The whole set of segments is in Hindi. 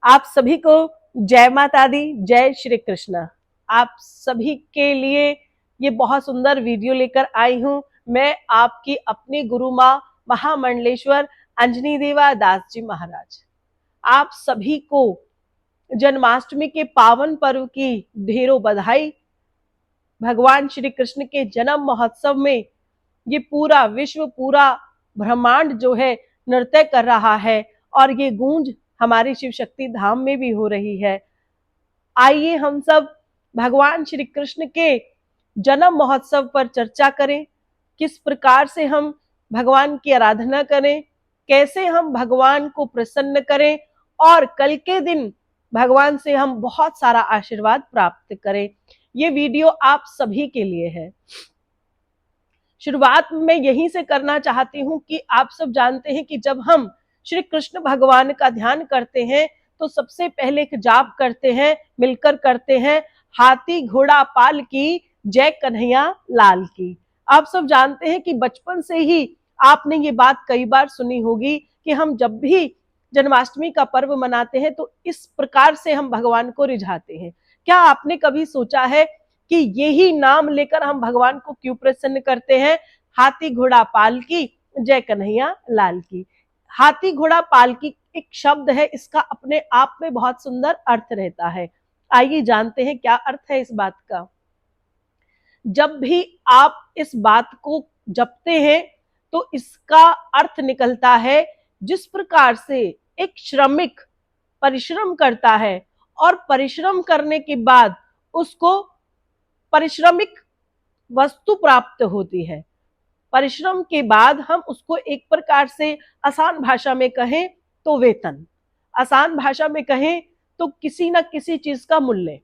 आप सभी को जय माता दी, जय श्री कृष्ण। आप सभी के लिए ये बहुत सुंदर वीडियो लेकर आई हूं। मैं आपकी अपनी गुरु माँ महामंडलेश्वर अंजनी देवा दास जी महाराज। आप सभी को जन्माष्टमी के पावन पर्व की ढेरों बधाई। भगवान श्री कृष्ण के जन्म महोत्सव में ये पूरा विश्व, पूरा ब्रह्मांड जो है नृत्य कर रहा है और ये गूंज हमारे शिव शक्ति धाम में भी हो रही है। आइए हम सब भगवान श्री कृष्ण के जन्म महोत्सव पर चर्चा करें। किस प्रकार से हम भगवान की आराधना करें, कैसे हम भगवान को प्रसन्न करें और कल के दिन भगवान से हम बहुत सारा आशीर्वाद प्राप्त करें। ये वीडियो आप सभी के लिए है। शुरुआत में यहीं से करना चाहती हूं कि आप सब जानते हैं कि जब हम श्री कृष्ण भगवान का ध्यान करते हैं तो सबसे पहले एक जाप करते हैं, मिलकर करते हैं, हाथी घोड़ा पाल की जय कन्हैया लाल की। आप सब जानते हैं कि बचपन से ही आपने ये बात कई बार सुनी होगी कि हम जब भी जन्माष्टमी का पर्व मनाते हैं तो इस प्रकार से हम भगवान को रिझाते हैं। क्या आपने कभी सोचा है कि यही नाम लेकर हम भगवान को क्यों प्रसन्न करते हैं? हाथी घोड़ा पाल की जय कन्हैया लाल की। हाथी घोड़ा पाल की एक शब्द है, इसका अपने आप में बहुत सुंदर अर्थ रहता है। आइए जानते हैं क्या अर्थ है इस बात का। जब भी आप इस बात को जपते हैं तो इसका अर्थ निकलता है, जिस प्रकार से एक श्रमिक परिश्रम करता है और परिश्रम करने के बाद उसको परिश्रमिक वस्तु प्राप्त होती है। परिश्रम के बाद हम उसको एक प्रकार से आसान भाषा में कहें तो वेतन, आसान भाषा में कहें तो किसी न किसी चीज का मूल्य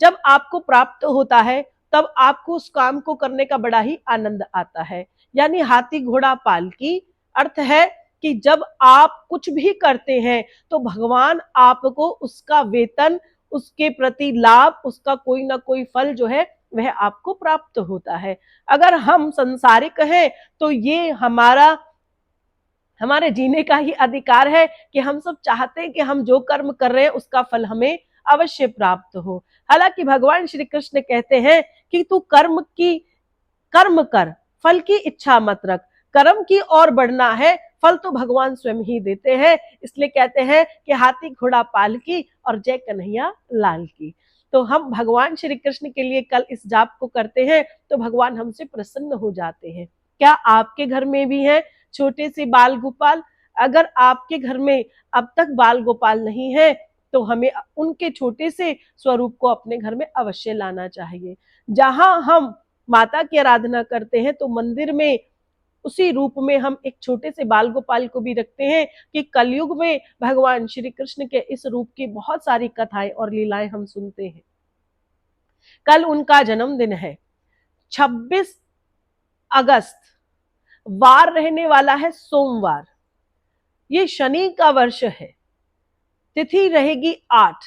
जब आपको प्राप्त होता है तब आपको उस काम को करने का बड़ा ही आनंद आता है। यानी हाथी घोड़ा पाल की अर्थ है कि जब आप कुछ भी करते हैं तो भगवान आपको उसका वेतन, उसके प्रति लाभ, उसका कोई ना कोई फल जो है वह आपको प्राप्त होता है। अगर हम संसारिक हैं तो ये हमारे जीने का ही अधिकार है कि हम सब चाहते हैं कि हम जो कर्म कर रहे हैं उसका फल हमें अवश्य प्राप्त हो। हालांकि भगवान श्री कृष्ण कहते हैं कि तू कर्म कर, फल की इच्छा मत रख। कर्म की ओर बढ़ना है, फल तो भगवान स्वयं ही देते हैं। इसलिए कहते हैं कि हाथी घोड़ा पाल की और जय कन्हैया लाल की। तो हम भगवान श्री कृष्ण के लिए कल इस जाप को करते हैं तो भगवान हमसे प्रसन्न हो जाते हैं। क्या आपके घर में भी है छोटे से बाल गोपाल? अगर आपके घर में अब तक बाल गोपाल नहीं है तो हमें उनके छोटे से स्वरूप को अपने घर में अवश्य लाना चाहिए। जहां हम माता की आराधना करते हैं तो मंदिर में उसी रूप में हम एक छोटे से बाल गोपाल को भी रखते हैं कि कलयुग में भगवान श्री कृष्ण के इस रूप की बहुत सारी कथाएं और लीलाएं हम सुनते हैं। कल उनका जन्मदिन है 26 अगस्त, वार रहने वाला है सोमवार। ये शनि का वर्ष है, तिथि रहेगी 8।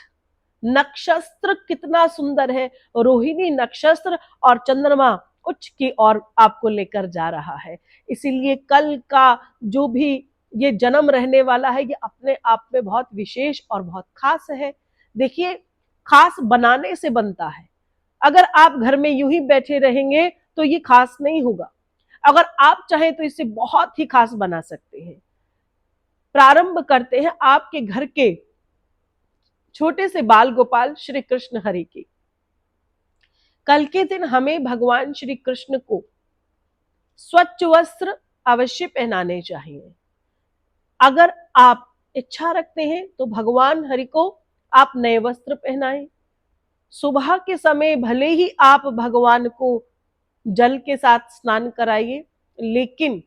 नक्षत्र कितना सुंदर है, रोहिणी नक्षत्र और चंद्रमा उच्च की ओर आपको लेकर जा रहा है। इसीलिए कल का जो भी ये जन्म रहने वाला है ये अपने आप में बहुत विशेष और बहुत खास है। देखिए, खास बनाने से बनता है। अगर आप घर में यूं ही बैठे रहेंगे तो ये खास नहीं होगा। अगर आप चाहें तो इसे बहुत ही खास बना सकते हैं। प्रारंभ करते हैं आपके घर के छोटे से बाल गोपाल श्री कृष्ण हरि की। कल के दिन हमें भगवान श्री कृष्ण को स्वच्छ वस्त्र अवश्य पहनाने चाहिए। अगर आप इच्छा रखते हैं तो भगवान हरि को आप नए वस्त्र पहनाएं। सुबह के समय भले ही आप भगवान को जल के साथ स्नान कराइए, लेकिन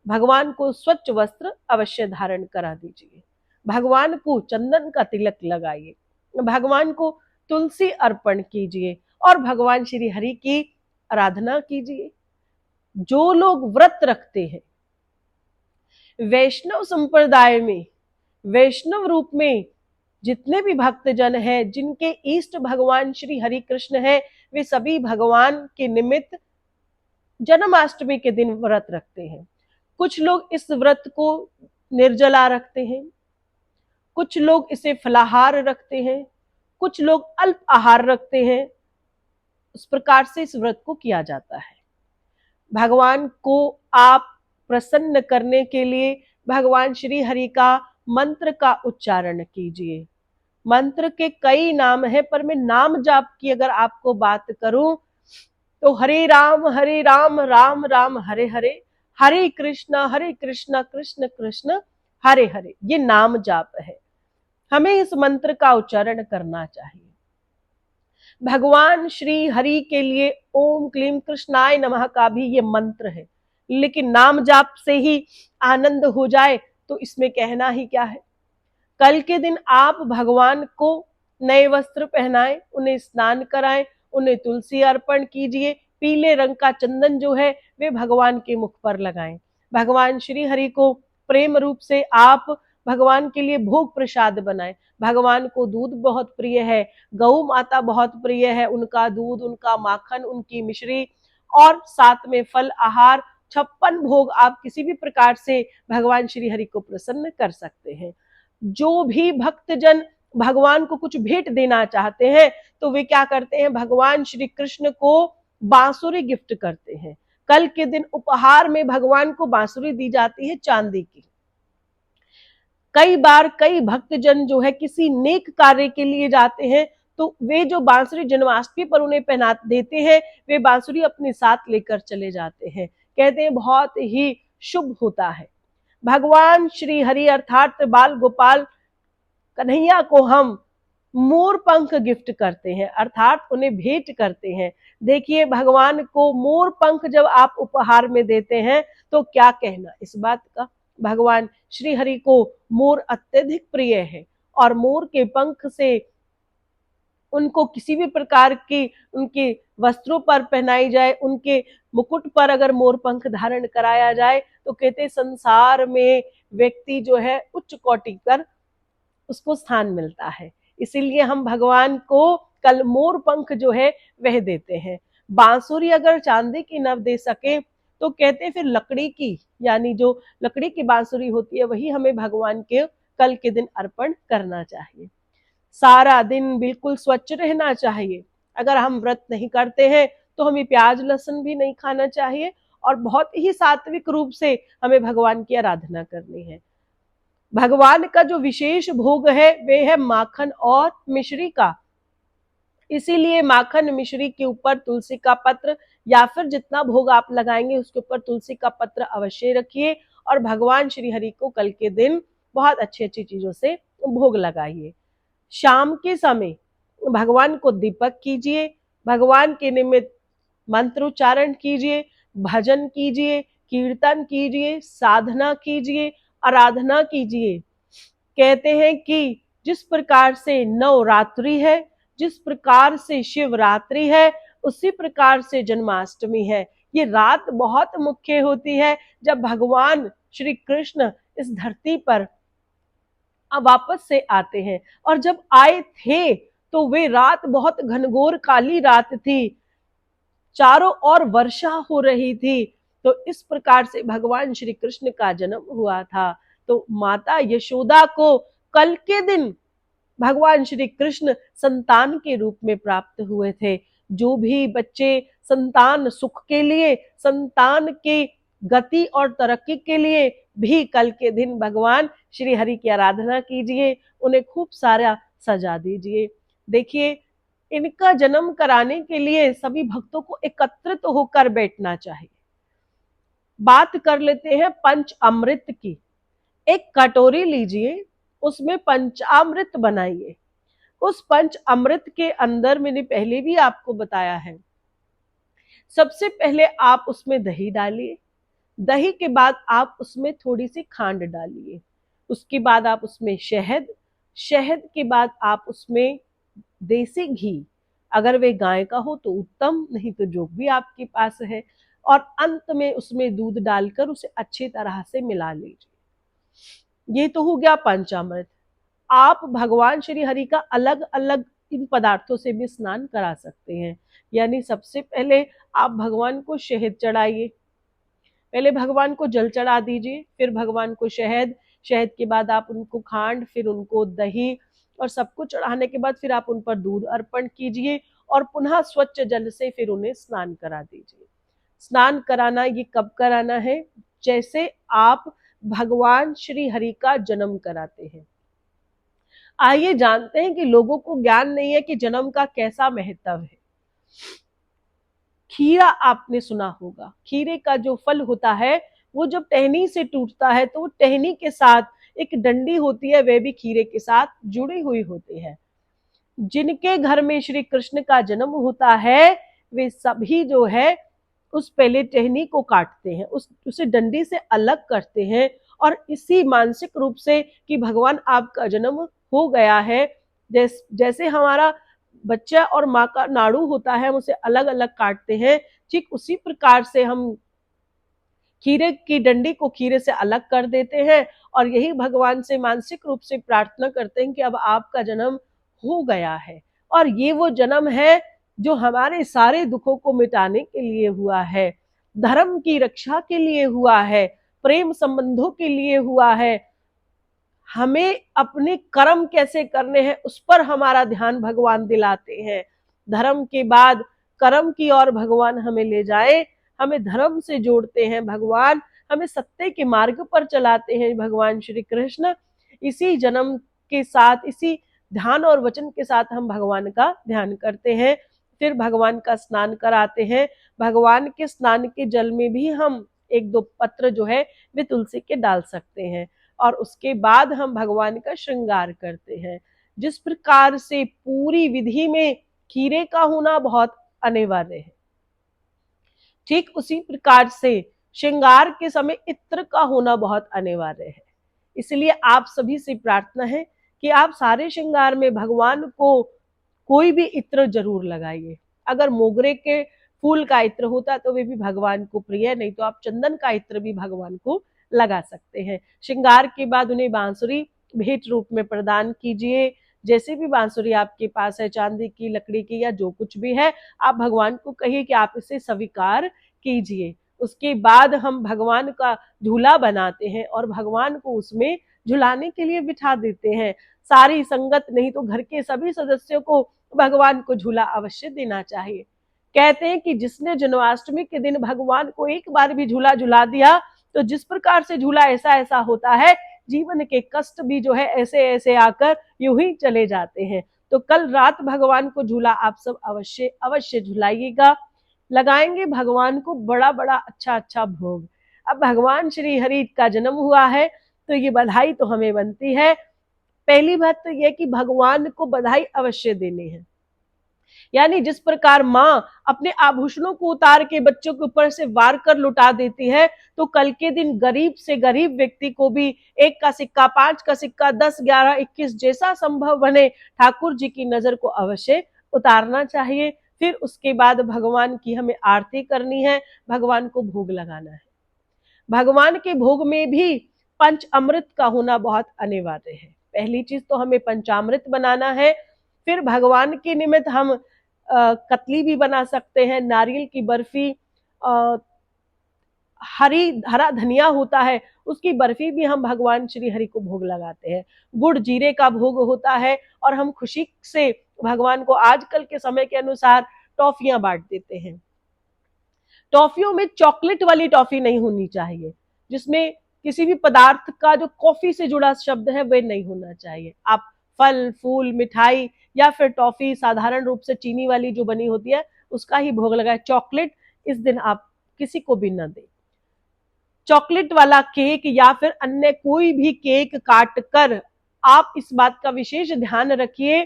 भगवान को स्वच्छ वस्त्र अवश्य धारण करा दीजिए। भगवान को चंदन का तिलक लगाइए, भगवान को तुलसी अर्पण कीजिए और भगवान श्री हरि की आराधना कीजिए। जो लोग व्रत रखते हैं वैष्णव संप्रदाय में, वैष्णव रूप में जितने भी भक्तजन हैं जिनके इष्ट भगवान श्री हरि कृष्ण है, वे सभी भगवान के निमित्त जन्माष्टमी के दिन व्रत रखते हैं। कुछ लोग इस व्रत को निर्जला रखते हैं, कुछ लोग इसे फलाहार रखते हैं, कुछ लोग अल्प आहार रखते हैं। उस प्रकार से इस व्रत को किया जाता है। भगवान को आप प्रसन्न करने के लिए भगवान श्री हरि का मंत्र का उच्चारण कीजिए। मंत्र के कई नाम है, पर मैं नाम जाप की अगर आपको बात करूं तो हरे राम राम राम हरे हरे, हरे कृष्ण कृष्ण कृष्ण हरे हरे, ये नाम जाप है। हमें इस मंत्र का उच्चारण करना चाहिए। भगवान श्री हरि के लिए ओम क्लीम कृष्णाय नमः का भी ये मंत्र है, लेकिन नाम जाप से ही आनंद हो जाए तो इसमें कहना ही क्या है। कल के दिन आप भगवान को नए वस्त्र पहनाएं, उन्हें स्नान कराएं, उन्हें तुलसी अर्पण कीजिए, पीले रंग का चंदन जो है वे भगवान के मुख पर लगाएं। भगवान श्री हरि को प्रेम रूप से आप भगवान के लिए भोग प्रसाद बनाएं। भगवान को दूध बहुत प्रिय है, गौ माता बहुत प्रिय है, उनका दूध, उनका माखन, उनकी मिश्री और साथ में फल आहार 56 भोग आप किसी भी प्रकार से भगवान श्री हरि को प्रसन्न कर सकते हैं। जो भी भक्तजन भगवान को कुछ भेंट देना चाहते हैं तो वे क्या करते हैं, भगवान श्री कृष्ण को बांसुरी गिफ्ट करते हैं। कल के दिन उपहार में भगवान को बांसुरी दी जाती है चांदी की। कई बार कई भक्तजन जो है किसी नेक कार्य के लिए जाते हैं तो वे जो बांसुरी जन्माष्टमी पर उन्हें पहना देते हैं, वे बांसुरी अपने साथ लेकर चले जाते हैं। कहते हैं बहुत ही शुभ होता है। भगवान श्री हरि अर्थात बाल गोपाल कन्हैया को हम मोर पंख गिफ्ट करते हैं, अर्थात उन्हें भेंट करते हैं। देखिए भगवान को मोर पंख जब आप उपहार में देते हैं तो क्या कहना इस बात का। भगवान श्री हरि को मोर अत्यधिक प्रिय है और मोर के पंख से उनको किसी भी प्रकार की उनके वस्त्रों पर पहनाई जाए, उनके मुकुट पर अगर मोर पंख धारण कराया जाए तो कहते संसार में व्यक्ति जो है उच्च कोटि पर उसको स्थान मिलता है। इसीलिए हम भगवान को कल मोर पंख जो है वह देते हैं। बांसुरी अगर चांदी की न दे सके तो कहते फिर लकड़ी की, यानी जो लकड़ी की बांसुरी होती है वही हमें भगवान के कल के दिन अर्पण करना चाहिए। सारा दिन बिल्कुल स्वच्छ रहना चाहिए। अगर हम व्रत नहीं करते हैं तो हमें प्याज लहसुन भी नहीं खाना चाहिए और बहुत ही सात्विक रूप से हमें भगवान की आराधना करनी है। भगवान का जो विशेष भोग है वे है माखन और मिश्री का। इसीलिए माखन मिश्री के ऊपर तुलसी का पत्र या फिर जितना भोग आप लगाएंगे उसके ऊपर तुलसी का पत्र अवश्य रखिए और भगवान श्री हरि को कल के दिन बहुत अच्छी अच्छी चीजों से भोग लगाइए। शाम के समय भगवान को दीपक कीजिए, भगवान के निमित्त मंत्रोच्चारण कीजिए, भजन कीजिए, कीर्तन कीजिए, साधना कीजिए, आराधना कीजिए। कहते हैं कि जिस प्रकार से नवरात्रि है, जिस प्रकार से शिवरात्रि है, उसी प्रकार से जन्माष्टमी है। ये रात बहुत मुख्य होती है जब भगवान श्री कृष्ण इस धरती पर वापस से आते हैं और जब आए थे तो वे रात बहुत घनघोर काली रात थी, चारों ओर वर्षा हो रही थी। तो इस प्रकार से भगवान श्री कृष्ण का जन्म हुआ था। तो माता यशोदा को कल के दिन भगवान श्री कृष्ण संतान के रूप में प्राप्त हुए थे। जो भी बच्चे संतान सुख के लिए, संतान की गति और तरक्की के लिए भी कल के दिन भगवान श्री हरि की आराधना कीजिए, उन्हें खूब सारा सजा दीजिए। देखिए इनका जन्म कराने के लिए सभी भक्तों को एकत्रित होकर बैठना चाहिए। बात कर लेते हैं पंच अमृत की। एक कटोरी लीजिए, उसमें पंचामृत बनाइए। उस पंच अमृत के अंदर मैंने पहले भी आपको बताया है, सबसे पहले आप उसमें दही डालिए, दही के बाद आप उसमें थोड़ी सी खांड डालिए, उसके बाद आप उसमें शहद, शहद के बाद आप उसमें देसी घी, अगर वे गाय का हो तो उत्तम, नहीं तो जो भी आपके पास है, और अंत में उसमें दूध डालकर उसे अच्छी तरह से मिला लीजिए। ये तो हो गया पंचामृत। आप भगवान श्री हरि का अलग अलग इन पदार्थों से भी स्नान करा सकते हैं। यानी सबसे पहले आप भगवान को शहद चढ़ाइए, पहले भगवान को जल चढ़ा दीजिए, फिर भगवान को शहद, शहद के बाद आप उनको खांड, फिर उनको दही और सब कुछ चढ़ाने के बाद फिर आप उन पर दूध अर्पण कीजिए और पुनः स्वच्छ जल से फिर उन्हें स्नान करा दीजिए। स्नान कराना ये कब कराना है? जैसे आप भगवान श्री हरि का जन्म कराते हैं। आइए जानते हैं कि लोगों को ज्ञान नहीं है कि जन्म का कैसा महत्व है। खीरा आपने सुना होगा, खीरे का जो फल होता है वो जब टहनी से टूटता है तो टहनी के साथ एक डंडी होती है, वह भी खीरे के साथ जुड़ी हुई होती है। जिनके घर में श्री कृष्ण का जन्म होता है वे सभी जो है उस पहले टहनी को काटते हैं, उसे डंडी से अलग करते हैं और इसी मानसिक रूप से कि भगवान आपका जन्म हो गया है, जैसे हमारा बच्चा और माँ का नाड़ू होता है हम उसे अलग अलग काटते हैं, ठीक उसी प्रकार से हम खीरे की डंडी को खीरे से अलग कर देते हैं और यही भगवान से मानसिक रूप से प्रार्थना करते हैं कि अब आपका जन्म हो गया है और ये वो जन्म है जो हमारे सारे दुखों को मिटाने के लिए हुआ है, धर्म की रक्षा के लिए हुआ है, प्रेम संबंधों के लिए हुआ है। हमें अपने कर्म कैसे करने हैं उस पर हमारा ध्यान भगवान दिलाते हैं। धर्म के बाद कर्म की ओर भगवान हमें ले जाए, हमें धर्म से जोड़ते हैं भगवान, हमें सत्य के मार्ग पर चलाते हैं भगवान श्री कृष्ण। इसी जन्म के साथ, इसी ध्यान और वचन के साथ हम भगवान का ध्यान करते हैं, फिर भगवान का स्नान कराते हैं। भगवान के स्नान के जल में भी हम एक दो पत्र जो है वे तुलसी के डाल सकते हैं और उसके बाद हम भगवान का श्रृंगार करते हैं। जिस प्रकार से पूरी विधि में खीरे का होना बहुत अनिवार्य है, ठीक उसी प्रकार से श्रृंगार के समय इत्र का होना बहुत अनिवार्य है। इसलिए आप सभी से प्रार्थना है कि आप सारे श्रृंगार में भगवान को कोई भी इत्र जरूर लगाइए। अगर मोगरे के फूल का इत्र होता तो वे भी भगवान को प्रिय, नहीं तो आप चंदन का इत्र भी भगवान को लगा सकते हैं। श्रृंगार के बाद उन्हें बांसुरी भेंट रूप में प्रदान कीजिए। जैसे भी बांसुरी आपके पास है, चांदी की, लकड़ी की या जो कुछ भी है, आप भगवान को कहिए कि आप इसे स्वीकार कीजिए। उसके बाद हम भगवान का झूला बनाते हैं और भगवान को उसमें झुलाने के लिए बिठा देते हैं। सारी संगत नहीं तो घर के सभी सदस्यों को भगवान को झूला अवश्य देना चाहिए। कहते हैं कि जिसने जन्माष्टमी के दिन भगवान को एक बार भी झूला झुला दिया तो जिस प्रकार से झूला ऐसा ऐसा होता है, जीवन के कष्ट भी जो है ऐसे ऐसे आकर यूं ही चले जाते हैं। तो कल रात भगवान को झूला आप सब अवश्य अवश्य झुलाइएगा। लगाएंगे भगवान को बड़ा बड़ा अच्छा अच्छा भोग। अब भगवान श्री हरि का जन्म हुआ है तो ये बधाई तो हमें बनती है। पहली बात तो यह कि भगवान को बधाई अवश्य देनी है। यानी जिस प्रकार माँ अपने आभूषणों को उतार के बच्चों के ऊपर से वार कर लुटा देती है, तो कल के दिन गरीब से गरीब व्यक्ति को भी 1 का सिक्का, 5 का सिक्का, 10, 11, 21 जैसा संभव बने ठाकुर जी की नजर को अवश्य उतारना चाहिए। फिर उसके बाद भगवान की हमें आरती करनी है, भगवान को भोग लगाना है। भगवान के भोग में भी पंच अमृत का होना बहुत अनिवार्य है। पहली चीज तो हमें पंचामृत बनाना है। फिर भगवान के निमित्त हम कतली भी बना सकते हैं, नारियल की बर्फी, हरा धनिया होता है उसकी बर्फी भी हम भगवान श्री हरि को भोग लगाते हैं। गुड़ जीरे का भोग होता है और हम खुशी से भगवान को आजकल के समय के अनुसार टॉफियां बांट देते हैं। टॉफियों में चॉकलेट वाली टॉफी नहीं होनी चाहिए, जिसमें किसी भी पदार्थ का जो कॉफी से जुड़ा शब्द है वह नहीं होना चाहिए। आप फल फूल मिठाई या फिर टॉफी साधारण रूप से चीनी वाली जो बनी होती है उसका ही भोग लगाए। चॉकलेट इस दिन आप किसी को भी न दें। चॉकलेट वाला केक या फिर अन्य कोई भी केक काट कर आप इस बात का विशेष ध्यान रखिए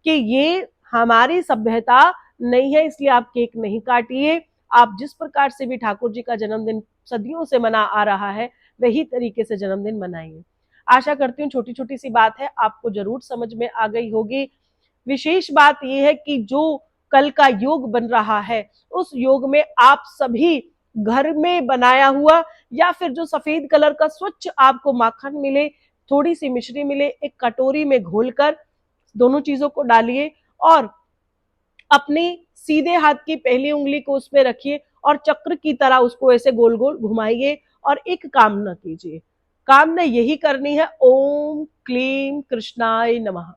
कि ये हमारी सभ्यता नहीं है, इसलिए आप केक नहीं काटिए। आप जिस प्रकार से भी ठाकुर जी का जन्मदिन सदियों से मना आ रहा है वही तरीके से जन्मदिन मनाइए। आशा करती हूँ छोटी छोटी सी बात है आपको जरूर समझ में आ गई होगी। विशेष बात यह है कि जो कल का योग बन रहा है उस योग में आप सभी घर में बनाया हुआ या फिर जो सफेद कलर का स्वच्छ आपको माखन मिले, थोड़ी सी मिश्री मिले, एक कटोरी में घोलकर दोनों चीजों को डालिए और अपनी सीधे हाथ की पहली उंगली को उसमें रखिए और चक्र की तरह उसको ऐसे गोल गोल घुमाइए और एक कामना कीजिए। कामना यही करनी है, ओम क्लीम कृष्णाय नमः,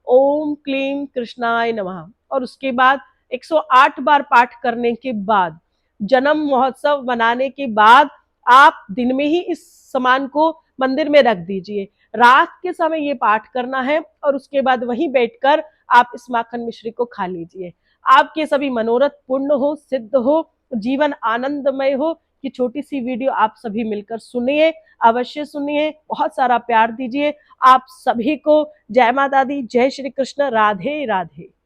ओम क्लीम कृष्णाय नमः। और उसके बाद 108 बार पाठ करने के बाद, जन्म महोत्सव मनाने के बाद आप दिन में ही इस सामान को मंदिर में रख दीजिए। रात के समय ये पाठ करना है और उसके बाद वहीं बैठकर आप इस माखन मिश्री को खा लीजिए। आपके सभी मनोरथ पूर्ण हो, सिद्ध हो, जीवन आनंदमय हो। ये छोटी सी वीडियो आप सभी मिलकर सुनिए, अवश्य सुनिए, बहुत सारा प्यार दीजिए। आप सभी को जय माता दी, जय श्री कृष्ण, राधे राधे।